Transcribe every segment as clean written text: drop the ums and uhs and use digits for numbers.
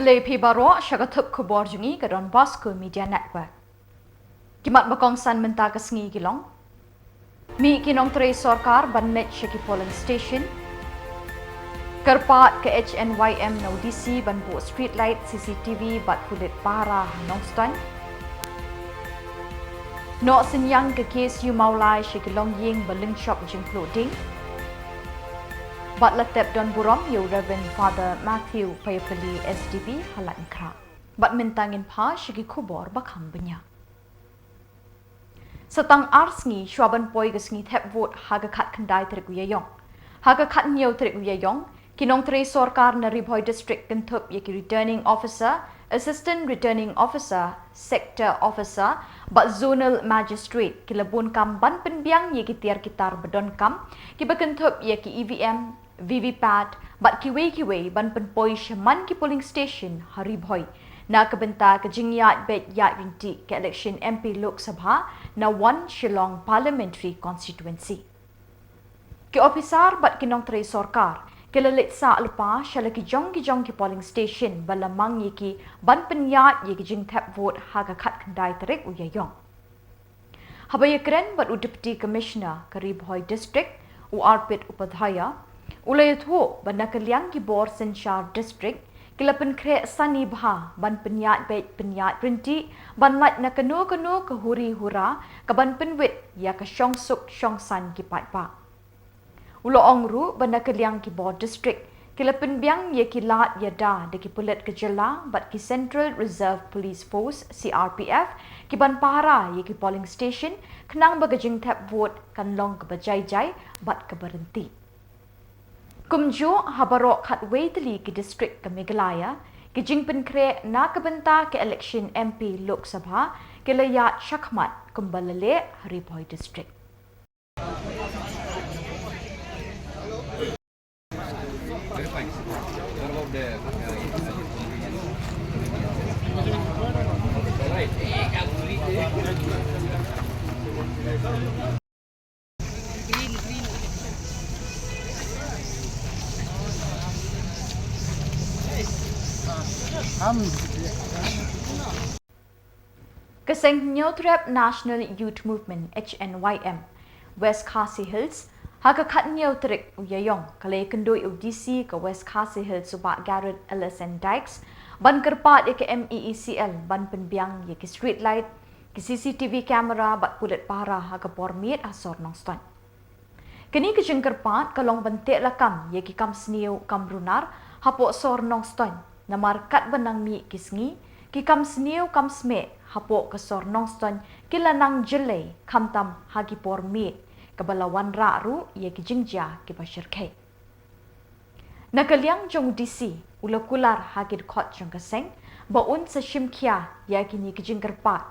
le pibaro syagatuk Khuborjylla ke Bosco Media Network. Kimat bakong san menta kesngi gilong. Mi kinong tre sorkar bannet syaki polling station. Kerpat ke HNYM na UDC ban bu street light CCTV bat kulit para nongston. No sinyang ke kes yu maulai syaki long ying baling shop jing clothing. Bat latep don burom yu Reverend Father Matthew payapeli SDB halat nkra. Bat mentangin pa syaki Khubor bakam benya. Setang arsngi syuaban poi gesngi tep vote haga kat kendai terik Iaiong. Haga kat nyau terik Iaiong, kinong tre sorkar na Ribhoy District kentup yaki returning officer, assistant returning officer, sector officer, bat zonal magistrate kilabun kam ban penbiang yaki tiar kitar bedon kam, kiba kentup yaki EVM, VVPAT, bat kiwe ban penpoi syaman ki polling station Haribhoy. Na kebenta ke jingyat bet yat rinti ke election MP Lok Sabha na one Shillong parliamentary constituency. Ke ofisar bat kinong tre sorkar ke lelit sa lupa syala ki jong ki polling station balamang yiki ban penyat yiki jing tap vote haga kat kendai terik Iaiong. Habaya keren bat Deputy Commissioner ke Ribhoy District Peit Upadhyaya ulay thu ban nakaliang ki Bor Senshar District Kilapan kre sani bha ban penyat bet penyat rinti ban lat na kanu ke huri hura ke ban penwit ya ke syong suk syong san ki pat pa. Ulo ongru ban nakaliang ki Bor District kilapan biang ye ki lat ya da de ki pulit ke Jylla bat ki Central Reserve Police Force CRPF ki ban para ye ki polling station kenang bagajing tap vote kan long ke bajai bat ke berhenti. Kumjo habarok khatway tali ki district ke Meghalaya ki jingpen kre na kebenta ke election MP Lok Sabha ke layat syakmat kumbalale Ribhoy District. Keseng Nyotrep National Youth Movement HNYM West Khasi Hills haga kat Nyotrik Iaiong kalay kendoi UDC ke West Khasi Hills subak Garrett LSN Dykes ban kerpat ke MEECL ban penbiang ke street light ke CCTV kamera bat pulit para haga pormit asor nongston. Kini ke jengkerpat kalong bentik lakam ke kam sniu kam brunar hapok sor nongston na markat benang mi kisngi ki kam sniu kam sme hapok ke sor nongston ki lanang Jylla kam tam hagi por mit ke balawan ra ru ye ki jingja ki bashir ke nakaliang jong DC ulakular hagi khot jong kaseng baun sa shimkia ya ki ni ki jingkerpat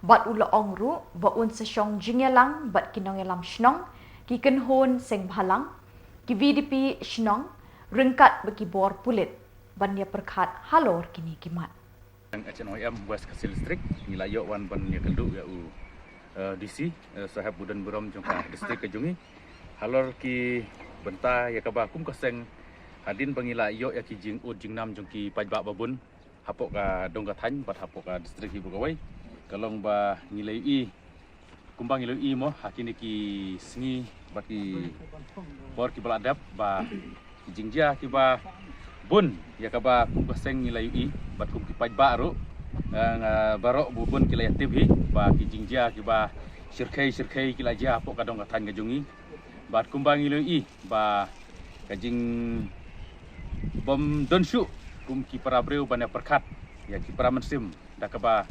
bat ula ongru baun sa syong jingelang bat kinong elam shnong ki kenhon seng bhalang ki VDP shnong rengkat bagi bor pulit banya perkat halor kini kimat. HNYM West Khasi District Iaiong wan ban ya keldu ya DC sahab budan buram jongka district kejungi halor ki benta ya ka bakum kaseng hadin bangila yo ya ki jing ud jing nam jongki pajba babun hapok ka dongka thany bat hapok ka district ibu kawai kalong ba ngilai kumbang ngilai mo hakini ki sngi bat ki bor ki baladap ba jingja ki ba bun ya kaba kum kaseng ngilai bat kum ki pajba ru barok bubun ki layat tv ba ki jingja ki ba shirkai ki laja pok kadong katan gajungi bat kumbang ngilai ba kajing bom donshu kum ki parabreu bana perkat ya ki paramansim da kaba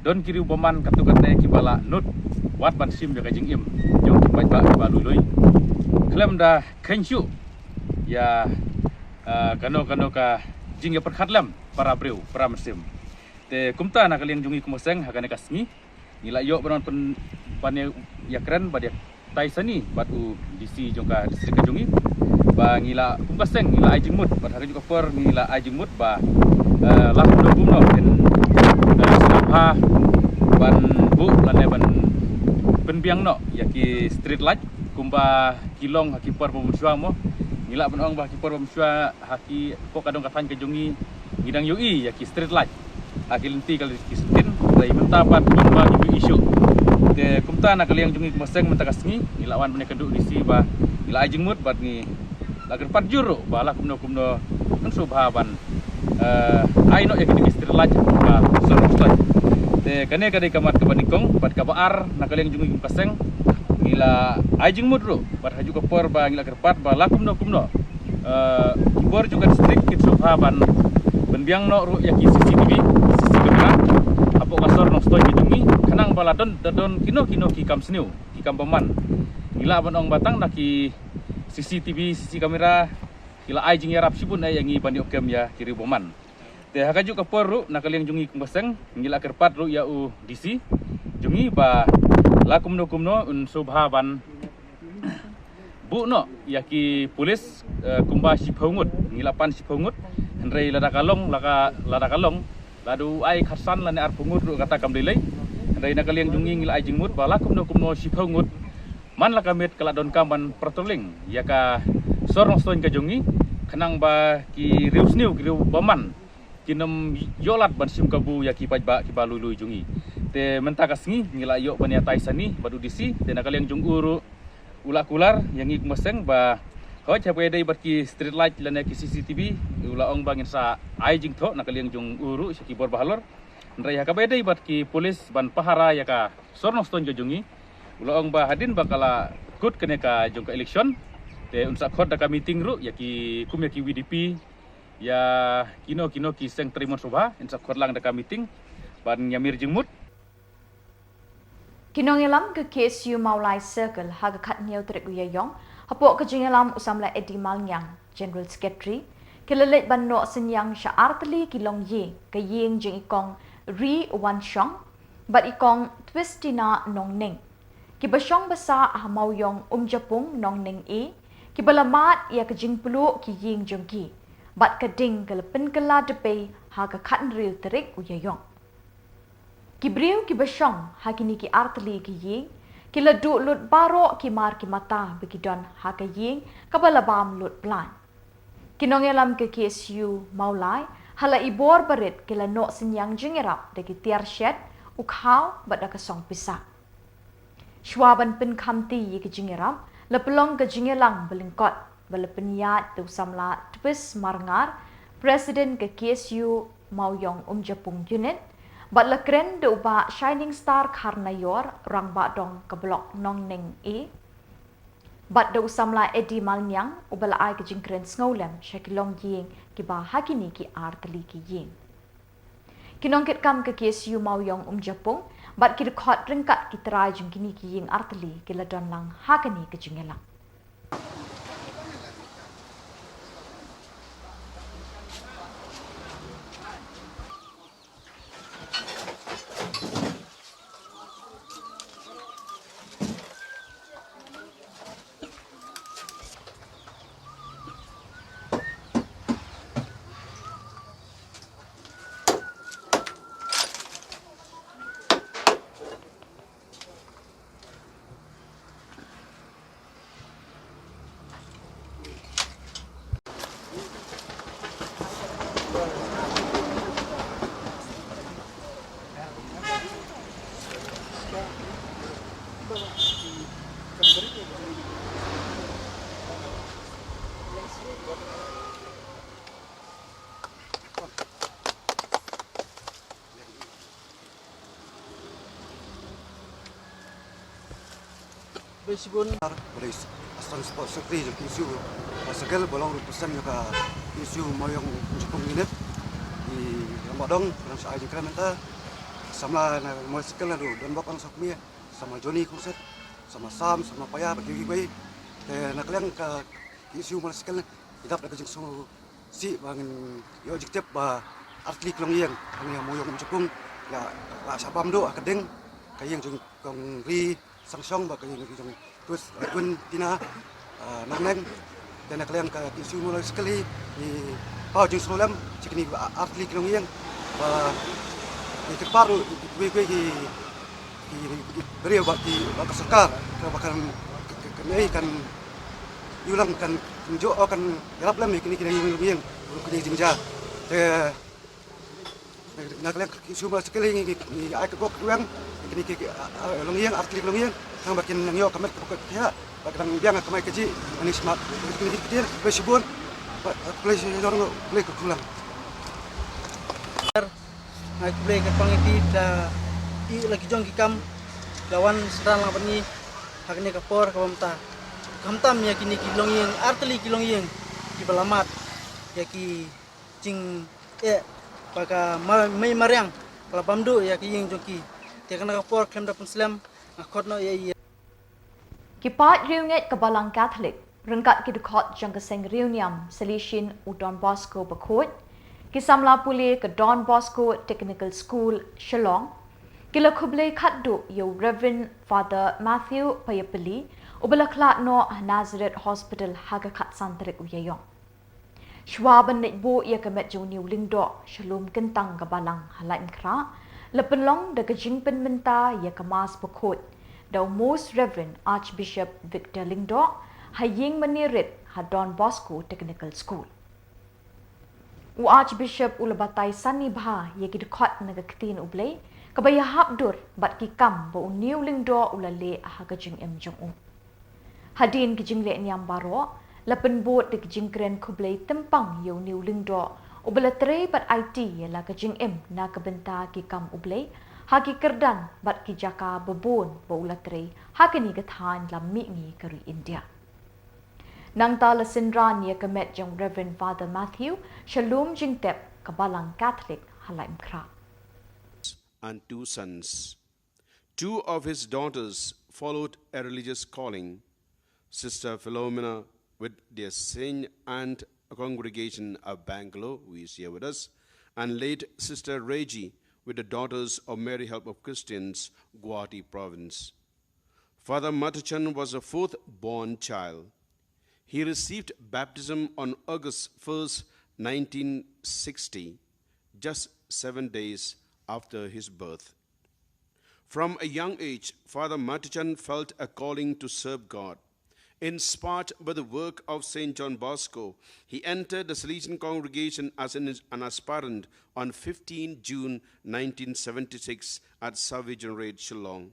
don kiri boman katukatne ki bala nut wat ban sim ya kajing im jong ki pajba ba lului klem da kenshu ya kano ka jing ya perkat lam para breu para musim te kumta na kalian jungi kumuseng hakane kasmi nila yo banon pan ya keren badia taisani batu DC jongka distrik jungi ba ngila kumuseng ngila ajingmut bat hari juga per ngila ajingmut ba lah bumno en ha ban bu lane ban penbiang no yaki street light kumba kilong hakipar pemuswa mo ngila penong bah kipor bamswa haki ko kadong katan ke jungi ngidang UI ya ki street light akil inti kali ki skin dai mentapat jumpa ki isu te kumta nak kaliang jungi maseng mentakasngi ilawan bene kenduk disi ba ila ajingmut bat ni lagar pat juru ba la kumno mensubhaban aino ya ki street light ba soroslat te kane kadai kamat ke banikong bat kabar nak kaliang jungi maseng ila ajingmut ro bat haju kapor ba ngila kerpat ba la kumno Khuborjylla district kit subhaban benbiang no ru ya ki CCTV sisi kamera apo kasor no stoi kijungi kanang baladon dadon kino ki kamsniu ki kampeman ngila banong batang na ki CCTV sisi kamera kila ai jing yarap sibun ai yangi bani okem ya kiri boman te hakaju kapor ru nakaliang jungi kumbaseng ngila kerpat ru ya u DC jungi ba la kumno un subhaban bu no yaki polis kumba siphongut ngilapan siphongut hendrei lada kalong ladu ai khasan lane ar pungut ru kata kamdelai hendrei nakaliang jungi ngila ai jingmut bala kumno siphongut man lakamet kala don kaman patrolling yaka sorong stoin ka jungi kanang ba ki riusniu ki riu baman kinom yolat ban sim kabu yaki pajba ki balului jungi te mentakasngi ngila yo bania taisani badu disi te nakaliang junguru ula kular yang ik meseng ba ko chapai dai barki street light lana ki CCTV ula ong bangin sa ai jing tho nakaliang jung uru ki bor bahalor ndrai ha kabai dai barki polis ban pahara ya ka sorno ston jungi ula ong ba hadin bakala kut kene ka jung ka election te unsa khot da ka meeting ru ya ki kum ya ki WDP ya kino ki seng trimon sobha unsa khot lang da ka meeting ban nyamir jingmut Kinongelam ke KSU Maulai Circle haga kat niau trek Iaiong hapok ke jingelam Samla Malnyang General Secretary kilalet ban no senyang syaartli kilong ye ke yeng jing ikong ri wan shong bat ikong twistina nong ning kibasyong basa hamau yong japung nong ning kibalamat ya ke jing pulu ki yeng jong ki bat kading kelepin kela depe haga kat ril trek Iaiong Kibriu ki basyong hakini ki artli ki ying kila du lut baro ki mar ki mata begidon haka ying kabalabam lut plan kinongelam ke KSU Maulai hala ibor barit kila no sinyang jingerap de ki tiar shed ukhaw bada ka song pisa shwaban pin khamti ki jingerap lepelong ke jingelang belingkot balepenyat tu samla twis marngar president ke KSU Mauyong Japung unit Bat lekren de uba Shining Star Karnayor rang ba dong ke blok nong ning Bat de usamla Malnyang ubala ai ke jingkren ngolem Shillong ying ki ba hakini ki artli ki ying. Kinongket kam ke KSU Mauyong Japung bat ki rekhot ringkat ki trai jingkini ki ying artli ki ladon lang hakani ke jingelang. Sibun beris asal sport sekri je isu segala bolong pesan juga isu moyong Jepang ini di Ramadan dalam soal incremental sama mau sekali lalu dan bakal sokmi sama Johnny Kuset sama Sam sama Paya bagi gue nak kalian ke isu mau sekali tidak ada kejengsu si bangin yo jiktep ba atlet long yang yang moyong Jepang ya sabam do akadeng kayang jeng kong ri sangsong ba kayang jeng terus kun tina nang dan kalian ke isu mulai sekali di pau jeng solam cikni atlet long yang ba di paru gue di beri bagi sekar bahkan kami kan yulang kan jo kan garap lam kini kini yang kini jingja Naklek isu mas sekali ni ai kok kuang ni ki longiang artik longiang nang bakin nang yo kamet kok ya bakang biang kamai keji ani smart ni kitir besibun play dorong play kulang ngai play ke pangiti da I lagi jong kikam lawan serang apa ni hakni kapor kamtam ya kini kilongiang arteli kilongiang ki balamat ya ki cing baka mai mariang kalau pamdu ya ki ying joki te kana kapor klem da penslam akot no ya Kipat riunget kebalang Catholic rengkat kidukot jang keseng riuniam selishin u Donbosco bakut ki Samla puli ke Donbosco Technical School Shillong kila khuble khatdu yo Reverend Father Matthew Payapeli ubala klat no Nazareth Hospital haga khat santrik u Iaiong Shwaban netbo ya kemet joni ulingdo shalom kentang kebalang halain kra lepenlong de kejingpen menta ya kemas bakut the Most Reverend Archbishop Victor Lingdo haying manirit ha Don Bosco Technical School. U Archbishop ulabatay sani bha yegi dekat nagakitin ublay kabaya habdur bat kikam bo uniu Lingdo ulale hagajing jong. Hadin kijing le niam baro lapen bot de kijing kren kublay tempang yo niu Lingdo ubalatre bat IT yala kajing na kabenta kikam ublay haki kerdan bat kijaka bebon baulatre hakini gathan lammi ngi kari India. Nang tala sindran ya kemet jong Reverend Father Matthew shalom jingtep kabalang Catholic halaim kra. And 2 sons. 2 of his daughters followed a religious calling. Sister Philomena with their Saint Aunt congregation of Bangalore, who is here with us, and late Sister Reggie with the Daughters of Mary Help of Christians, Guwahati Province. Father Matachan was a 4th born child. He received baptism on August 1st, 1960, just 7 days after his birth. From a young age, Father Matachan felt a calling to serve God. Inspired by the work of St. John Bosco, he entered the Salesian congregation as an aspirant on 15 June 1976 at Salvation Raid, Shillong.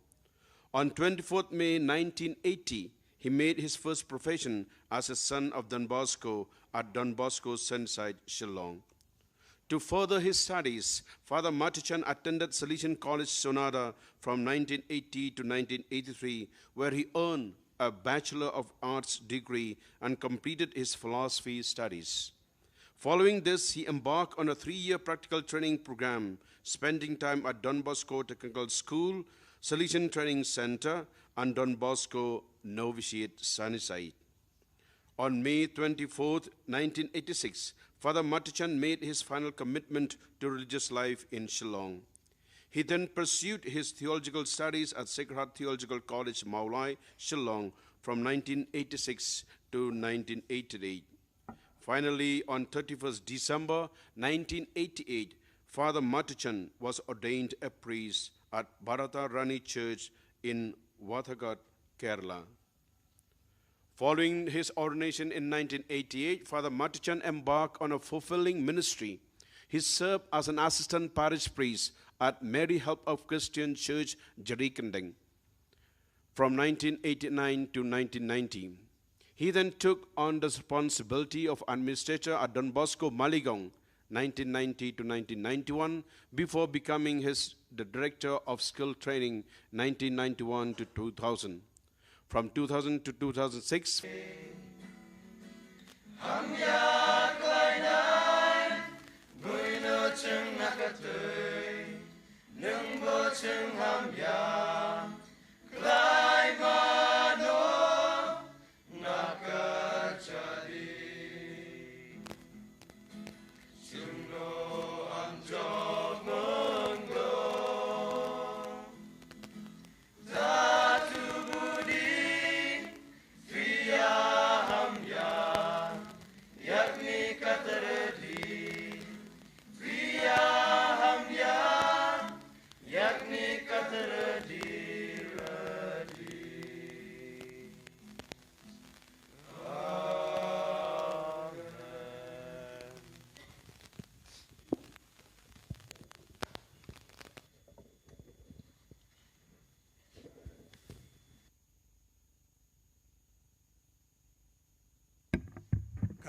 On 24th May 1980, he made his first profession as a son of Don Bosco at Don Bosco's Sunside, Shillong. To further his studies, Father Matachan attended Salesian College, Sonada from 1980 to 1983, where he earned a Bachelor of Arts degree and completed his philosophy studies. Following this, he embarked on a 3-year practical training program, spending time at Don Bosco Technical School, Salesian Training Center, and Don Bosco Novitiate Sunnyside. On May 24, 1986, Father Matachan made his final commitment to religious life in Shillong. He then pursued his theological studies at Sacred Heart Theological College, Meghalaya, Shillong, from 1986 to 1988. Finally, on 31st December 1988, Father Matachan was ordained a priest at Bharata Rani Church in Wathagat, Kerala. Following his ordination in 1988, Father Matachan embarked on a fulfilling ministry. He served as an assistant parish priest at Mary Help of Christian Church, Jarikanding, from 1989 to 1990. He then took on the responsibility of administrator at Don Bosco, Maligong, 1990 to 1991, before becoming the director of skill training, 1991 to 2000. From 2000 to 2006,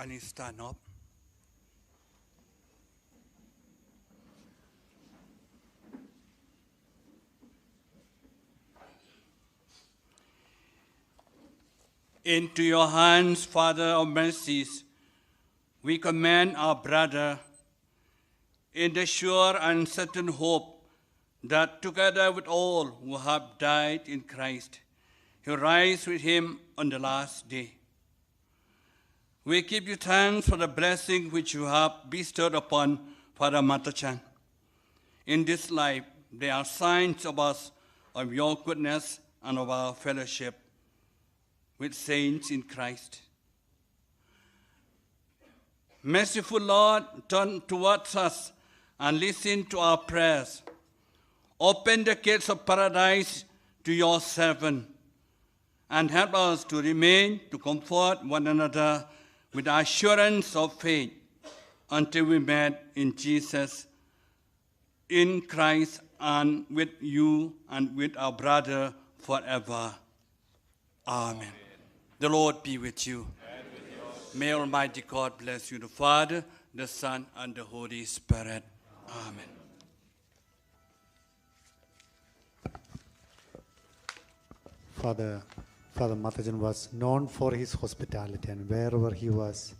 Can you stand up? Into your hands, Father of mercies, we commend our brother in the sure and certain hope that together with all who have died in Christ, He'll rise with Him on the last day. We give you thanks for the blessing which you have bestowed upon Father Matachan. In this life, there are signs of us, of your goodness and of our fellowship with saints in Christ. Merciful Lord, turn towards us and listen to our prayers. Open the gates of paradise to your servant and help us to remain, to comfort one another with the assurance of faith until we meet in Jesus, in Christ, and with you and with our brother forever. Amen. The Lord be with you. May Almighty God bless you, the Father, the Son, and the Holy Spirit. Amen. Father Matajan was known for his hospitality, and wherever he was,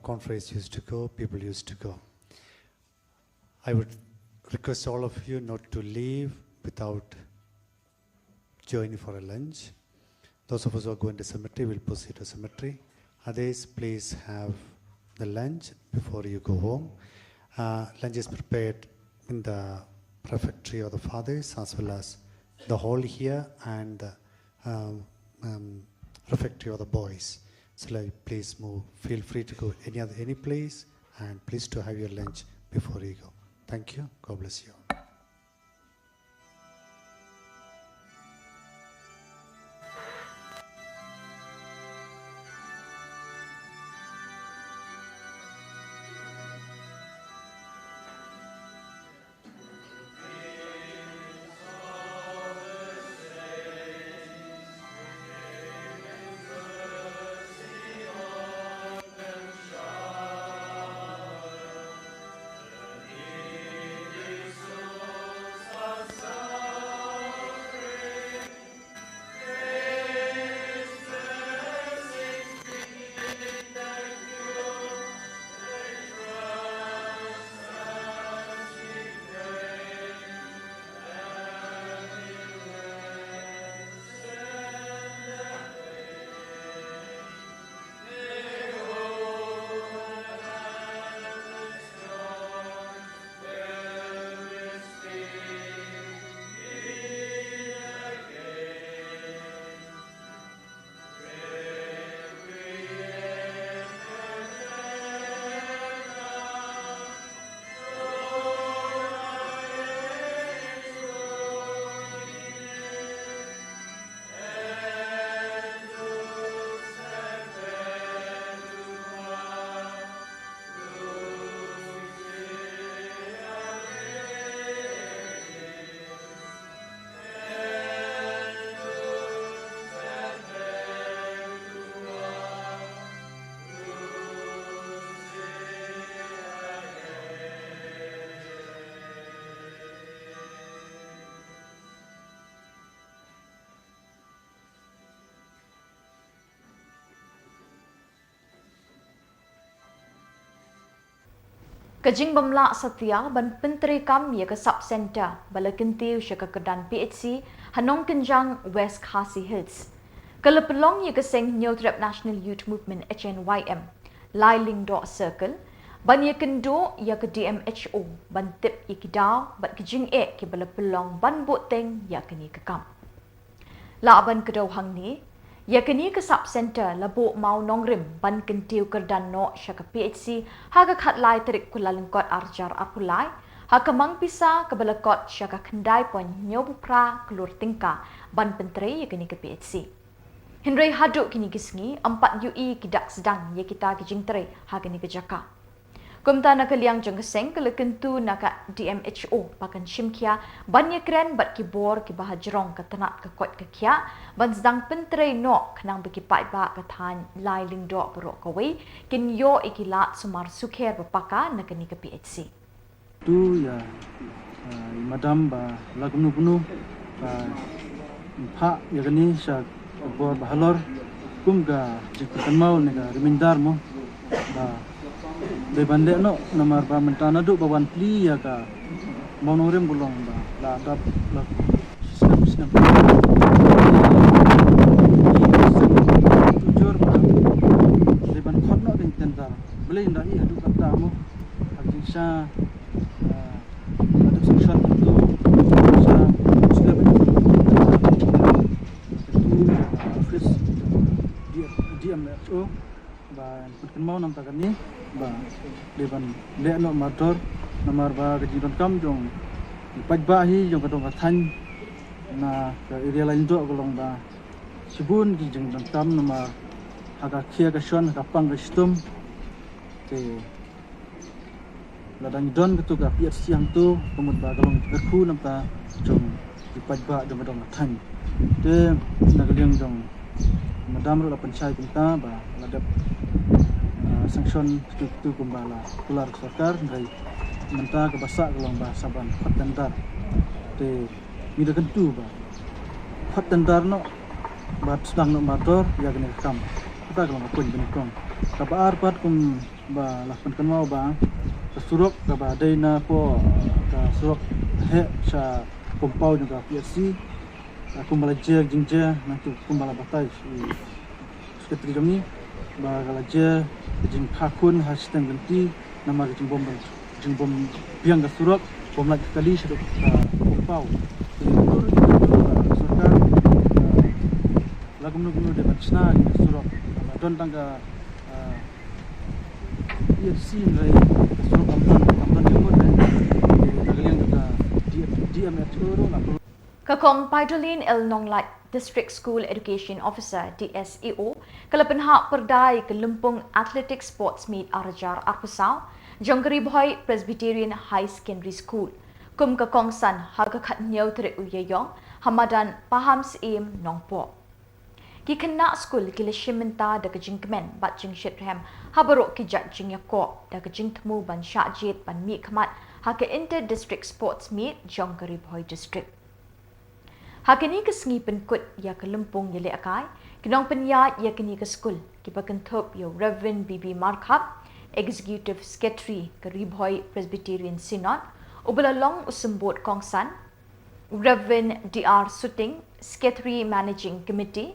conference used to go, people used to go. I would request all of you not to leave without joining for a lunch. Those of us who are going to cemetery will proceed to cemetery. Others, please have the lunch before you go home. Lunch is prepared in the refectory of the fathers as well as the hall here and the refectory of the boys. So please move. Feel free to go any place, and please to have your lunch before you go. Thank you. God bless you. Kajing bamla satya ban pentri kam ya ke sub center balakintiu syaka kedan PHC Hanong Kenjang West Khasi Hills. Kalapelong ya ke seng Nyotrap National Youth Movement HNYM Lailing Dot Circle ban ya kendo ya ke DMHO ban tip ya ke daw ban kajing ke balapelong ban boteng ya ke ni ke kam. La ban kedaw hang ni yakini ke sub center labo mau nongrim ban kentiu kerdan no syaka PHC haga khat lai terik kulalengkot arjar apulai haka mang pisa ke balakot syaka kendai pon nyobupra kelur tingka ban pentre yakini ke PHC Henry haduk kini kisngi 4 UI kidak sedang ya kita ke jingtere haga ni ke jaka Kumta nakaliang jong keseng kelekentu naka DMHO pakan shimkia banyak keren bat Khubor ki bahajrong ketenat ke kot ke kia ban sedang pentre no kenang bagi pai ba katan lai ling do berok kawe kin yo ikilat sumar sukher bapaka nakani ke PHC. Tu ya madam ba lagunu bunu ba pha ya gani sa bor bahalor kum ga jikutan mau nega remindar mo ba bebande no namar ba mentana du bawan pli ya ka monorem bulong ba la dap la sinam tujur ba beban khot no ding tendar beli nda i adu kata mo agisa ada section itu sa sudah office DMHO ba putkin mau nam takan ni ba deban le no motor namar ba kejiron kam jong pajba hi jong katong kathan na ke area lain do golong ba sibun ki jong kam namar haga khia ka shon ka pang ka stum te ladang don betu ka piat siang tu kemud ba golong ka khu nam ta jong di pajba jong katong kathan te nagaliang jong madam ro la panchai kunta ba ladap sanction tu kumbala keluar sarkar dari menta ke basak golong ba saban hot tendar te mida kentu ba hot tendar no ba sedang no motor ya kena kam kita golong pun benikong kabar pat kum ba lah kan mau ba surok ka ba daina po ka surok he sa kompau juga PSC kumbala je jingje nanti kumbala batai sekretari kami ba galaje jing khakun hashtag ganti nama jing bom biang ga surak bom lagi kali sedok kompau sarkar lagu menu de batsna surak don tangga PSC ngai surak kampan jumut dan nagaliang ka DMHO ro na Kakong Paidolin El Nonglait District School Education Officer DSEO kalapenhak perdai ke Lumpung Athletic Sports Meet Arajar Arpusau Jongkeri Boy Presbyterian High Secondary School kum kakong san harga kat nyau tere Iaiong Hamadan paham seim nongpo ki kena school ki leshimenta da kejing kemen bat jing shitrem habarok ki jat jing yakok da kejing temu ban syajit ban mi khamat ha ke inter district sports meet Jongkeri Boy District. Hakini ke sengi penkut ya ke Lumpung ya le akai, kinong penyat ya kini ke skul, ki pakentup ya Reverend BB Markup, Executive Secretary ke Riboy Presbyterian Synod, ubelalong usembut kongsan, Reverend DR Suting, Secretary Managing Committee,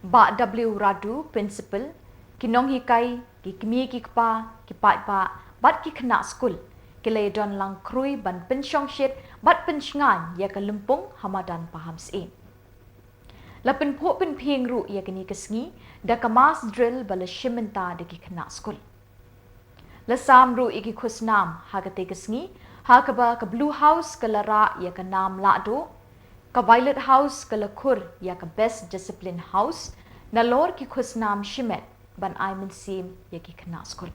Ba W Radu, Principal, kinong hikai, ki kemi ki kpa, ki pat ba, bat ki kena skul, kilay don lang krui ban pensyong shit bat pensyngan ya ke Lumpung Hamadan paham seim. Lapen po pen ping ru ya kini kesngi da kemas drill bala shimenta de ki kena skul. Lasam ru iki khusnam ha ke te kesngi ha ke ba ke Blue House ke lara ya ke nam lado ke Violet House ke lakur ya ke Best Discipline House na lor ki khusnam shimet ban aimen sim ya ki kena skul.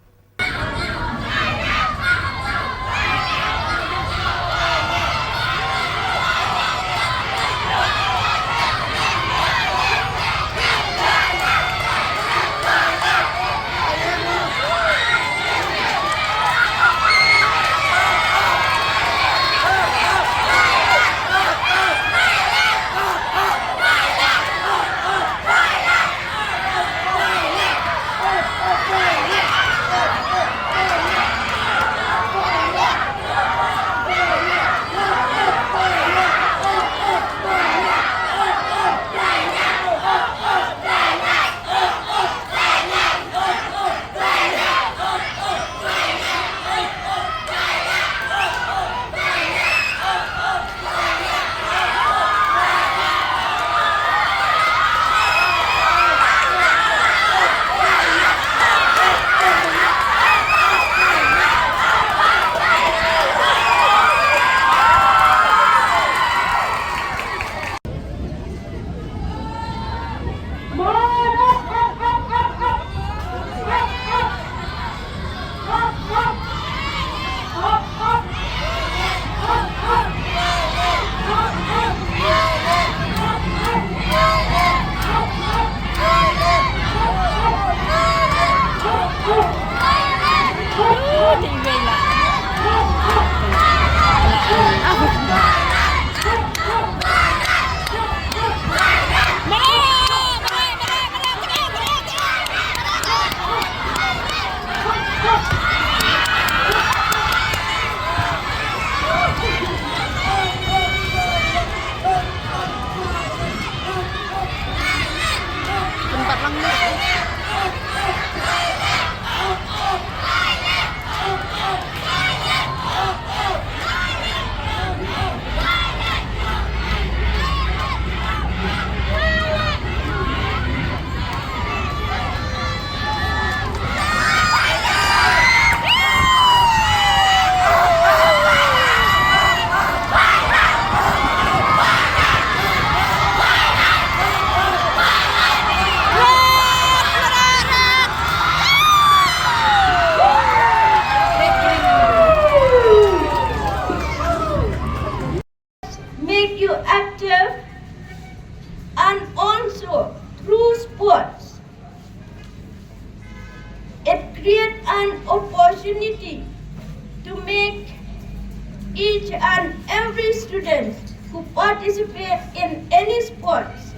each and every student who participate in any sports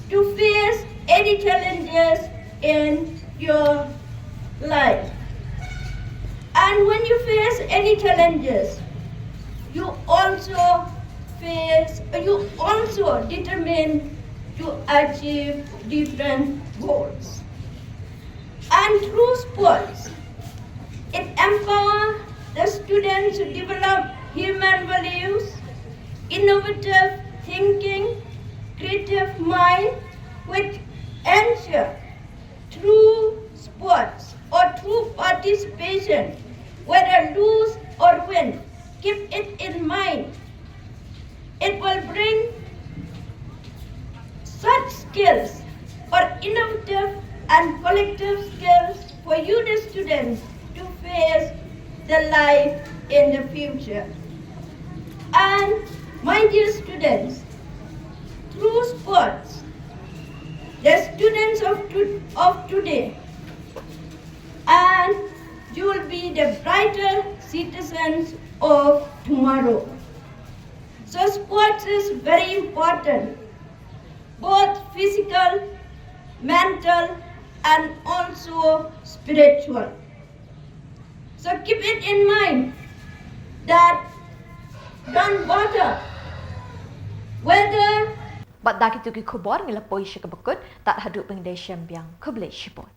to face any challenges in your life. And when you face any challenges, you also determine to achieve different goals. And through sports, it empowers the students to develop human values, innovative thinking, creative mind, which ensure through sports or through participation, whether lose or win, keep it in mind. It will bring such skills or innovative and collective skills for you, the students, to face the life in the future. And my dear students, through sports, the students of today, and you will be the brighter citizens of tomorrow. So sports is very important, both physical, mental, and also spiritual. So keep it in mind that don't bother whether Bat daki tuki Khubor ngila poi shikabakut tak haduk pengdai syambiang kublai shipot.